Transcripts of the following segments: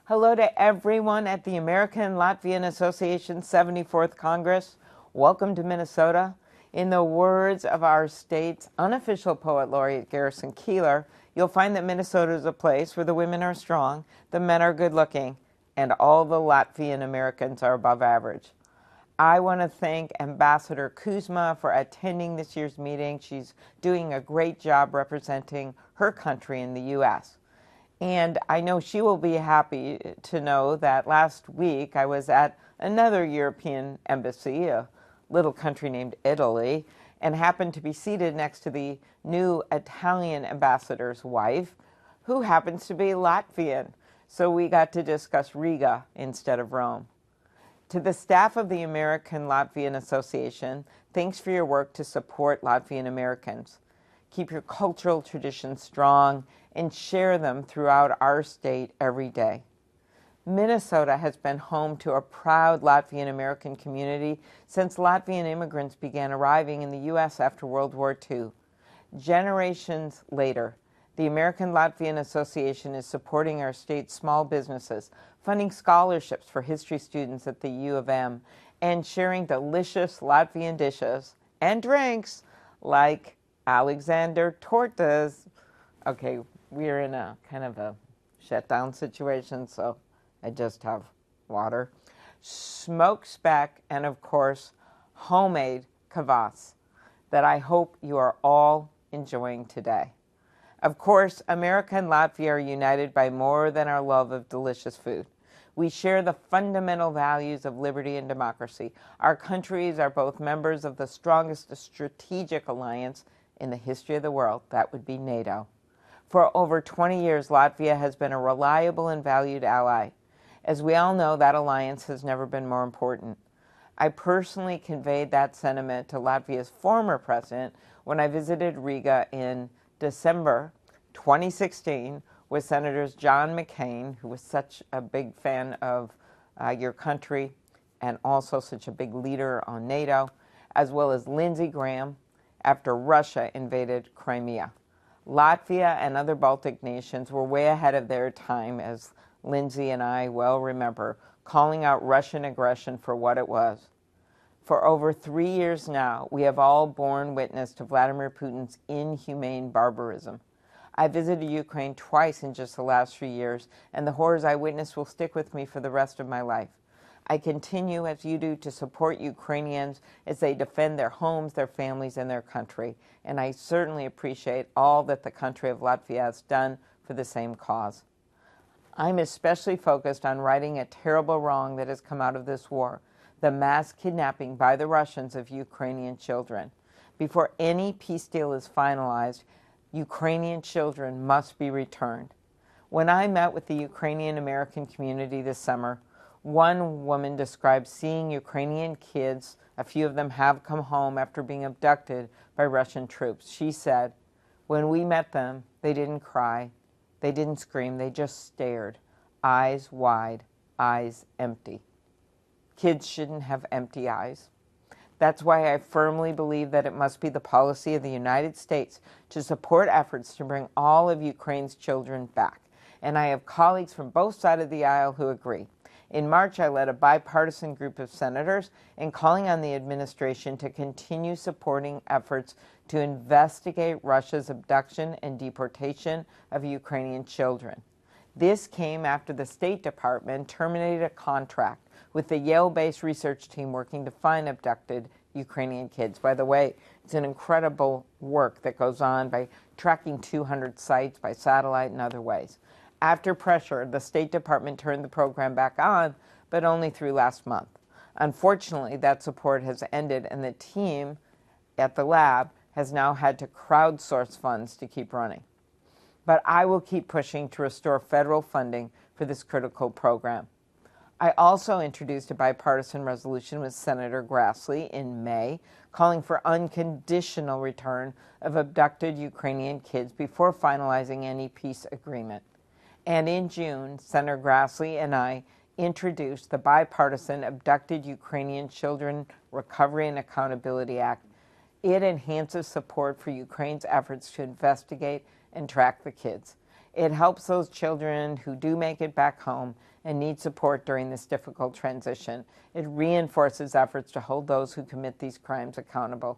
Hello to everyone at the American Latvian Association's 74th Congress. Welcome to Minnesota. In the words of our state's unofficial poet laureate, Garrison Keillor, you'll find that Minnesota is a place where the women are strong, the men are good looking, and all the Latvian Americans are above average. I want to thank Ambassador Kuzma for attending this year's meeting. She's doing a great job representing her country in the U.S. And I know she will be happy to know that last week I was at another European embassy, a little country named Italy, and happened to be seated next to the new Italian ambassador's wife, who happens to be Latvian. So we got to discuss Riga instead of Rome. To the staff of the American Latvian Association, thanks for your work to support Latvian Americans. Keep your cultural traditions strong and share them throughout our state every day. Minnesota has been home to a proud Latvian American community since Latvian immigrants began arriving in the U.S. after World War II. Generations later, the American Latvian Association is supporting our state's small businesses, funding scholarships for history students at the U of M, and sharing delicious Latvian dishes and drinks like Alexander tortas. Okay, we're in a kind of a shutdown situation, so I just have water. Smoked speck, and of course, homemade kvass that I hope you are all enjoying today. Of course, America and Latvia are united by more than our love of delicious food. We share the fundamental values of liberty and democracy. Our countries are both members of the strongest strategic alliance in the history of the world. That would be NATO. For over 20 years, Latvia has been a reliable and valued ally. As we all know, that alliance has never been more important. I personally conveyed that sentiment to Latvia's former president when I visited Riga in December 2016 with Senators John McCain, who was such a big fan of your country and also such a big leader on NATO, as well as Lindsey Graham, after Russia invaded Crimea. Latvia and other Baltic nations were way ahead of their time, as Lindsey and I well remember, calling out Russian aggression for what it was. For over 3 years now, we have all borne witness to Vladimir Putin's inhumane barbarism. I visited Ukraine twice in just the last 3 years, and the horrors I witnessed will stick with me for the rest of my life. I continue, as you do, to support Ukrainians as they defend their homes, their families, and their country. And I certainly appreciate all that the country of Latvia has done for the same cause. I'm especially focused on righting a terrible wrong that has come out of this war, the mass kidnapping by the Russians of Ukrainian children. Before any peace deal is finalized, Ukrainian children must be returned. When I met with the Ukrainian American community this summer, one woman described seeing Ukrainian kids. A few of them have come home after being abducted by Russian troops. She said, when we met them, they didn't cry, they didn't scream, they just stared, eyes wide, eyes empty. Kids shouldn't have empty eyes. That's why I firmly believe that it must be the policy of the United States to support efforts to bring all of Ukraine's children back. And I have colleagues from both sides of the aisle who agree. In March, I led a bipartisan group of senators in calling on the administration to continue supporting efforts to investigate Russia's abduction and deportation of Ukrainian children. This came after the State Department terminated a contract with the Yale-based research team working to find abducted Ukrainian kids. By the way, it's an incredible work that goes on by tracking 200 sites by satellite and other ways. After pressure, the State Department turned the program back on, but only through last month. Unfortunately, that support has ended, and the team at the lab has now had to crowdsource funds to keep running. But I will keep pushing to restore federal funding for this critical program. I also introduced a bipartisan resolution with Senator Grassley in May, calling for unconditional return of abducted Ukrainian kids before finalizing any peace agreement. And in June, Senator Grassley and I introduced the bipartisan Abducted Ukrainian Children Recovery and Accountability Act. It enhances support for Ukraine's efforts to investigate and track the kids. It helps those children who do make it back home and need support during this difficult transition. It reinforces efforts to hold those who commit these crimes accountable.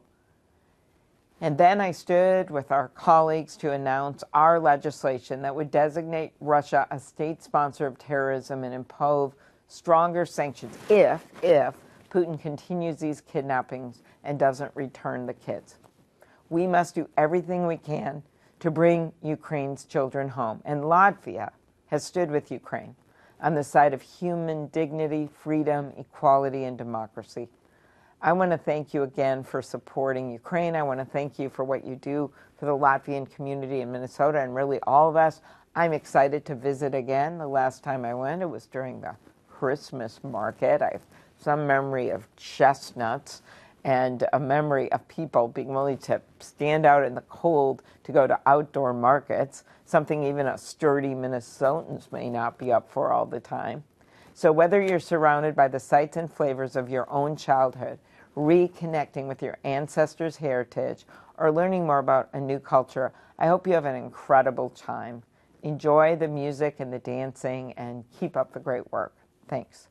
And then I stood with our colleagues to announce our legislation that would designate Russia a state sponsor of terrorism and impose stronger sanctions if Putin continues these kidnappings and doesn't return the kids. We must do everything we can to bring Ukraine's children home. And Latvia has stood with Ukraine on the side of human dignity, freedom, equality, and democracy. I want to thank you again for supporting Ukraine. I want to thank you for what you do for the Latvian community in Minnesota and really all of us. I'm excited to visit again. The last time I went, it was during the Christmas market. I have some memory of chestnuts and a memory of people being willing to stand out in the cold to go to outdoor markets, something even us sturdy Minnesotans may not be up for all the time. So whether you're surrounded by the sights and flavors of your own childhood, reconnecting with your ancestors' heritage, or learning more about a new culture, I hope you have an incredible time. Enjoy the music and the dancing and keep up the great work. Thanks.